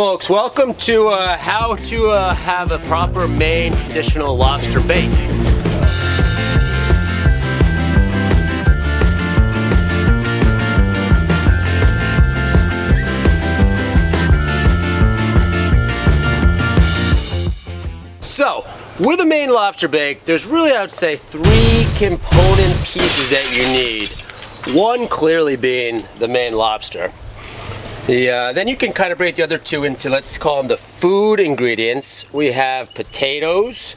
Folks, welcome to how to have a proper Maine traditional lobster bake. Let's go. So, with a Maine lobster bake, there's really, I would say, 3 component pieces that you need. One clearly being the Maine lobster. Then you can kind of break the other 2 into, let's call them the food ingredients. We have potatoes,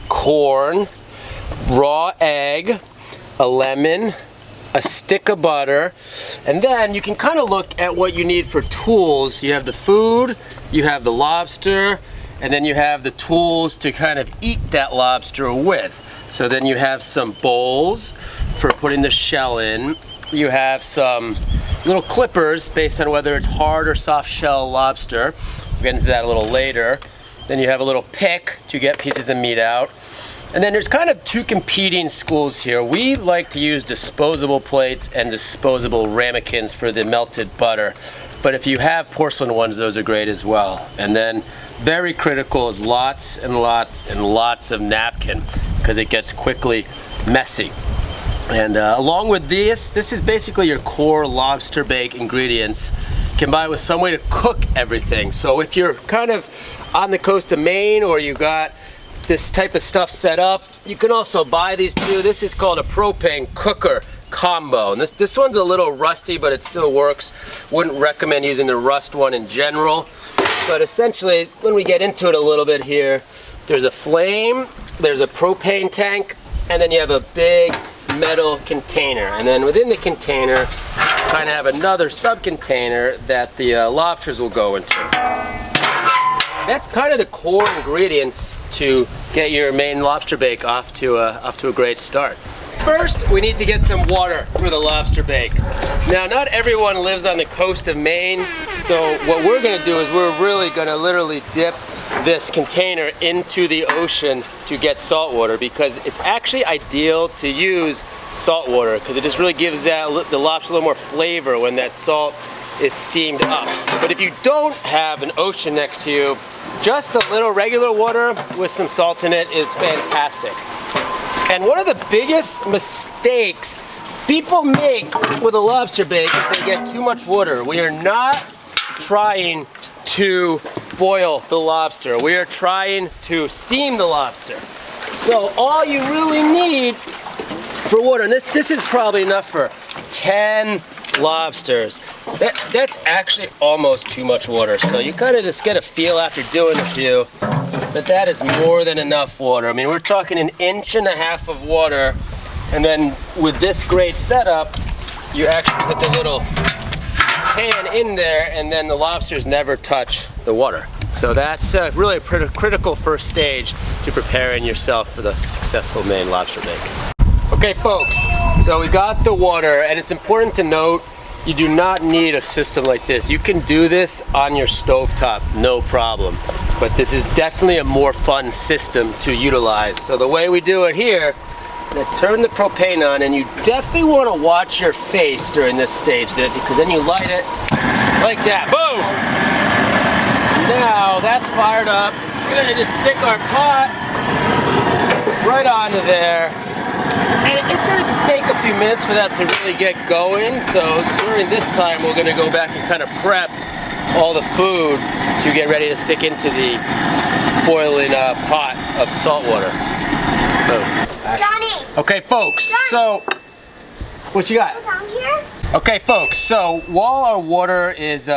corn, raw egg, a lemon, a stick of butter, and then you can kind of look at what you need for tools. You have the food, you have the lobster, and then you have the tools to kind of eat that lobster with. So then you have some bowls for putting the shell in. You have some little clippers based on whether it's hard or soft shell lobster. We'll get into that a little later. Then you have a little pick to get pieces of meat out. And then there's kind of 2 competing schools here. We like to use disposable plates and disposable ramekins for the melted butter. But if you have porcelain ones, those are great as well. And then very critical is lots and lots and lots of napkin, because it gets quickly messy. And along with this is basically your core lobster bake ingredients combined with some way to cook everything. So if you're kind of on the coast of Maine, or you got this type of stuff set up, you can also buy these 2. This is called a propane cooker combo. And this one's a little rusty, but it still works. Wouldn't recommend using the rust one in general. But essentially, when we get into it a little bit here, there's a flame, there's a propane tank, and then you have a big metal container, and then within the container kind of have another sub-container that the lobsters will go into. That's kind of the core ingredients to get your Maine lobster bake off to a great start. First, we need to get some water for the lobster bake. Now, not everyone lives on the coast of Maine, so what we're going to do is we're really going to literally dip this container into the ocean to get salt water, because it's actually ideal to use salt water because it just really gives the lobster a little more flavor when that salt is steamed up. But if you don't have an ocean next to you, just a little regular water with some salt in it is fantastic. And one of the biggest mistakes people make with a lobster bake is they get too much water. We are not trying to boil the lobster. We are trying to steam the lobster. So all you really need for water, and this is probably enough for 10 lobsters. That's actually almost too much water. So you kind of just get a feel after doing a few, but that is more than enough water. I mean, we're talking 1.5 inches of water, and then with this great setup, you actually put the little pan in there, and then the lobsters never touch the water. So that's really a critical first stage to preparing yourself for the successful Maine lobster bake. Okay folks, so we got the water, and it's important to note you do not need a system like this. You can do this on your stovetop, no problem. But this is definitely a more fun system to utilize. So the way we do it here, turn the propane on, and you definitely want to watch your face during this stage bit, because then you light it like that. Boom! Now that's fired up. We're going to just stick our pot right onto there. And it's going to take a few minutes for that to really get going. So during this time, we're going to go back and kind of prep all the food to get ready to stick into the boiling pot of salt water. Boom. Johnny! Okay folks, Johnny. So what you got? Down here? Okay folks, so while our water is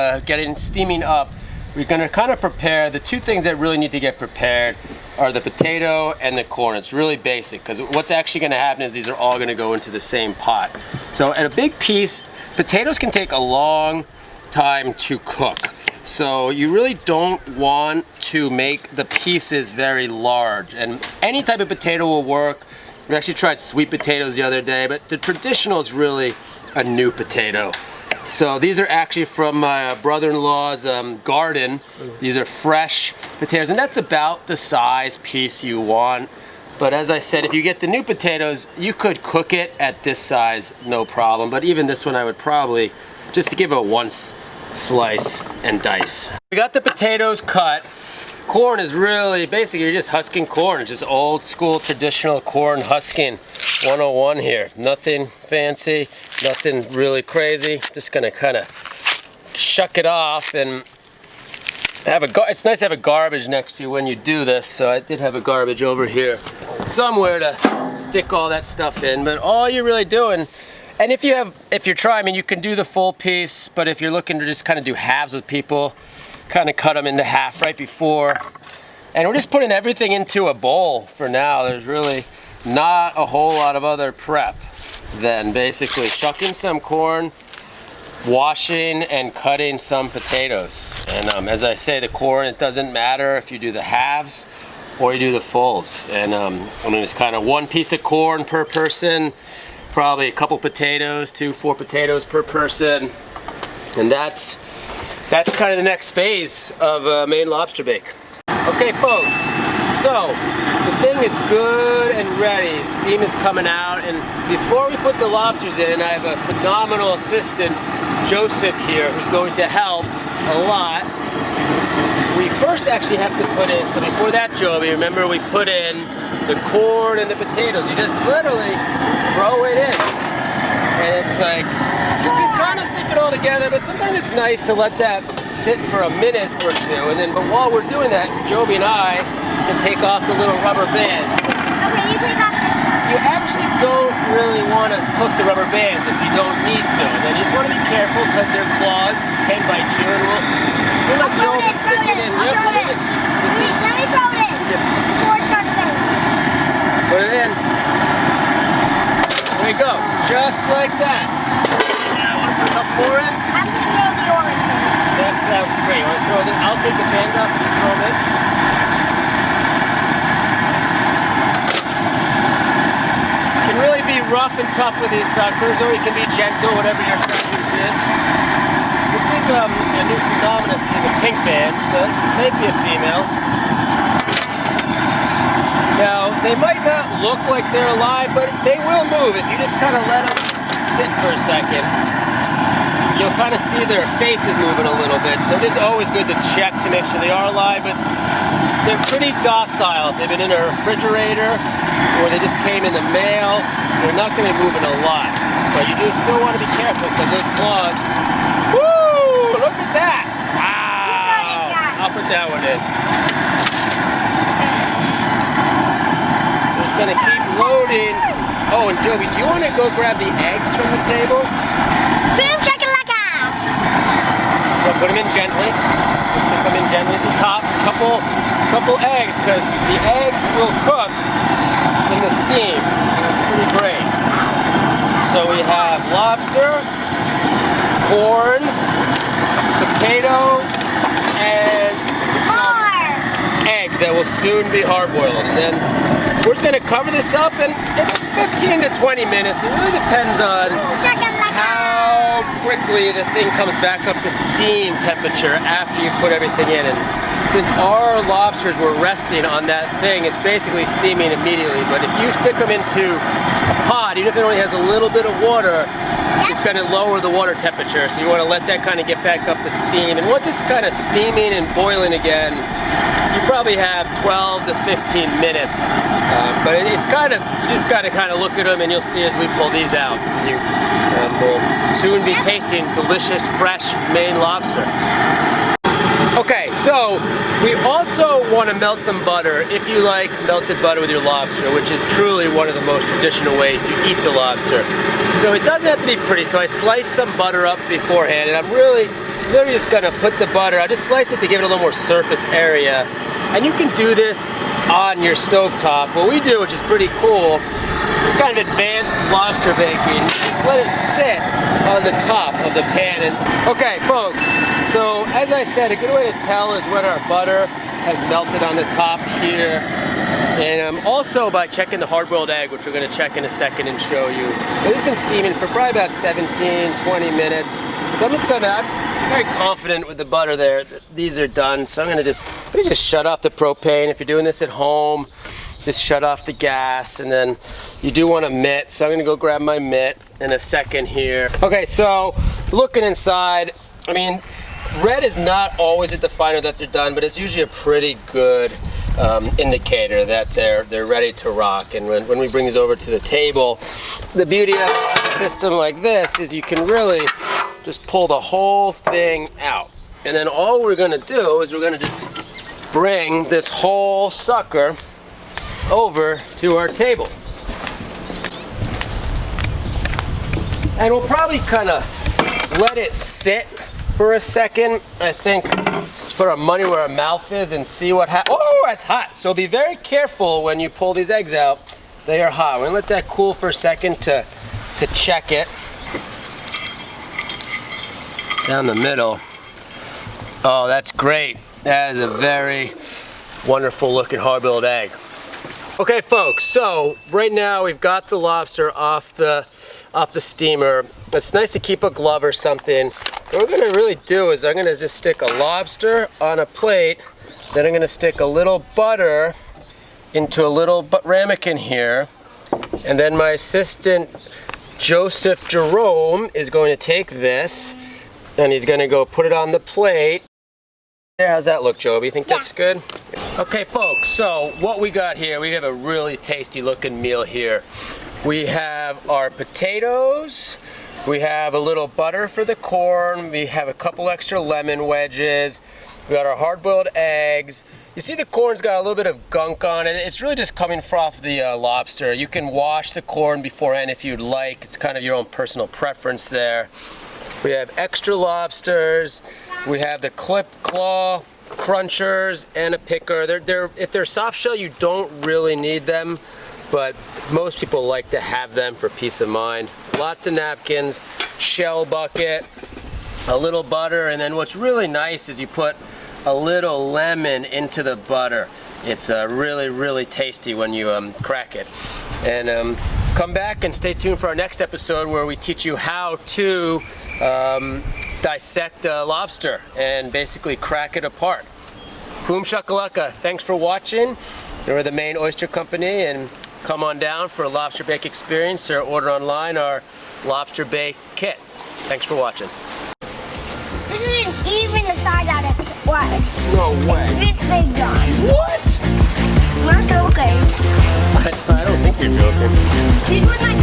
steaming up, we're going to kind of prepare the 2 things that really need to get prepared are the potato and the corn. It's really basic, because what's actually going to happen is these are all going to go into the same pot. So at a big piece, potatoes can take a long time to cook. So you really don't want to make the pieces very large, and any type of potato will work. We actually tried sweet potatoes the other day, but the traditional is really a new potato. So these are actually from my brother-in-law's garden. These are fresh potatoes, and that's about the size piece you want. But as I said, if you get the new potatoes, you could cook it at this size, no problem. But even this one, I would probably, just to give it slice and dice. We got the potatoes cut. Corn is really, basically you're just husking corn. It's just old school traditional corn husking 101 here. Nothing fancy, nothing really crazy. Just gonna kind of shuck it off and it's nice to have a garbage next to you when you do this. So I did have a garbage over here somewhere to stick all that stuff in. But all you're really doing, and if you're trying, I mean, you can do the full piece, but if you're looking to just kind of do halves with people, kind of cut them into half right before. And we're just putting everything into a bowl for now. There's really not a whole lot of other prep than basically shucking some corn, washing and cutting some potatoes. And as I say, the corn, it doesn't matter if you do the halves or you do the fulls. And I mean, it's kind of 1 piece of corn per person, probably a couple potatoes, 2-4 potatoes per person. And that's kind of the next phase of Maine Lobster Bake. Okay, folks, so the thing is good and ready. Steam is coming out, and before we put the lobsters in, I have a phenomenal assistant, Joseph here, who's going to help a lot. We first actually have to put in, so before that, Joey, remember we put in the corn and the potatoes. You just literally throw it in, and it's like, you can kind of stick it all together, but sometimes it's nice to let that sit for a minute or two, and then, but while we're doing that, Joby and I can take off the little rubber bands. Okay, you take off. You actually don't really want to hook the rubber bands if you don't need to, and then you just want to be careful because they're claws, can bite you, and we'll let Joby stick it in. Let me throw it in before it starts spinning. Put it in. There you go, just like that. Put a couple more in. I'm going to throw the orange. That sounds great. Want to throw this? I'll take the pans up and throw them in. You can really be rough and tough with these suckers, or you can be gentle, whatever your preference is. This is a new phenomenon, see the pink bands, so it may be a female. Now, they might not look like they're alive, but they will move if you just kind of let them sit for a second. You'll kind of see their faces moving a little bit, so it is always good to check to make sure they are alive, but they're pretty docile. If they've been in a refrigerator or they just came in the mail, they're not going to be moving a lot. But you do still want to be careful because those claws, woo, look at that. Wow. I'll put that one in. Just going to keep loading. Oh, and Joby, do you want to go grab the eggs from the table? Boom shakalaka! So put them in gently. Just stick them in gently at the top. Couple eggs, because the eggs will cook in the steam. Pretty great. So we have lobster, corn, potato, and some eggs that will soon be hard-boiled. And then we're just going to cover this up in 15 to 20 minutes. It really depends on how quickly the thing comes back up to steam temperature after you put everything in. And since our lobsters were resting on that thing, it's basically steaming immediately. But if you stick them into a pot, even if it only has a little bit of water, it's going to lower the water temperature. So you want to let that kind of get back up to steam. And once it's kind of steaming and boiling again, you probably have 12 to 15 minutes. But it's kind of, you just got to kind of look at them and you'll see as we pull these out. We'll soon be tasting delicious, fresh Maine lobster. Okay, so we also want to melt some butter if you like melted butter with your lobster, which is truly one of the most traditional ways to eat the lobster. So it doesn't have to be pretty, so I sliced some butter up beforehand, and I'm literally just going to put the butter, I just sliced it to give it a little more surface area. And you can do this on your stovetop. What we do, which is pretty cool, kind of advanced lobster baking, just let it sit on the top of the pan. And okay, folks, so as I said, a good way to tell is when our butter has melted on the top here. And also by checking the hard-boiled egg, which we're going to check in a second and show you. So this has been steaming for probably about 17, 20 minutes. So I'm just going to, I'm very confident with the butter there that these are done. So I'm going to just shut off the propane. If you're doing this at home, just shut off the gas, and then you do want a mitt. So I'm going to go grab my mitt in a second here. Okay, so looking inside, I mean, red is not always a definer that they're done, but it's usually a pretty good indicator that they're ready to rock. And when we bring these over to the table, the beauty of a system like this is you can really just pull the whole thing out. And then all we're gonna do is we're gonna just bring this whole sucker over to our table. And we'll probably kind of let it sit for a second. I think put our money where our mouth is and see what happens. Oh, that's hot. So be very careful when you pull these eggs out. They are hot. We're gonna let that cool for a second to check it. Down the middle. Oh, that's great. That is a very wonderful looking hard-boiled egg. Okay, folks, so right now we've got the lobster off the steamer. It's nice to keep a glove or something. What we're gonna really do is I'm gonna just stick a lobster on a plate, then I'm gonna stick a little butter into a little ramekin here, and then my assistant Joseph Jerome is going to take this and he's gonna go put it on the plate. There, how's that look, Joby? You think that's good? Okay, folks, so what we got here, we have a really tasty looking meal here. We have our potatoes, we have a little butter for the corn, we have a couple extra lemon wedges, we got our hard-boiled eggs. You see the corn's got a little bit of gunk on it. It's really just coming off the lobster. You can wash the corn beforehand if you'd like. It's kind of your own personal preference there. We have extra lobsters, we have the clip claw crunchers and a picker. If they're soft shell, you don't really need them, but most people like to have them for peace of mind. Lots of napkins, shell bucket, a little butter, and then what's really nice is you put a little lemon into the butter. It's really, really tasty when you crack it. And come back and stay tuned for our next episode where we teach you how to dissect a lobster and basically crack it apart. Boom shakalaka. Thanks for watching. We're the Maine Oyster Company, and come on down for a lobster bake experience or order online our lobster bake kit. Thanks for watching. This isn't even the size out of it. What? No way. This big, John. What? I'm not joking. I don't think you're joking. This was my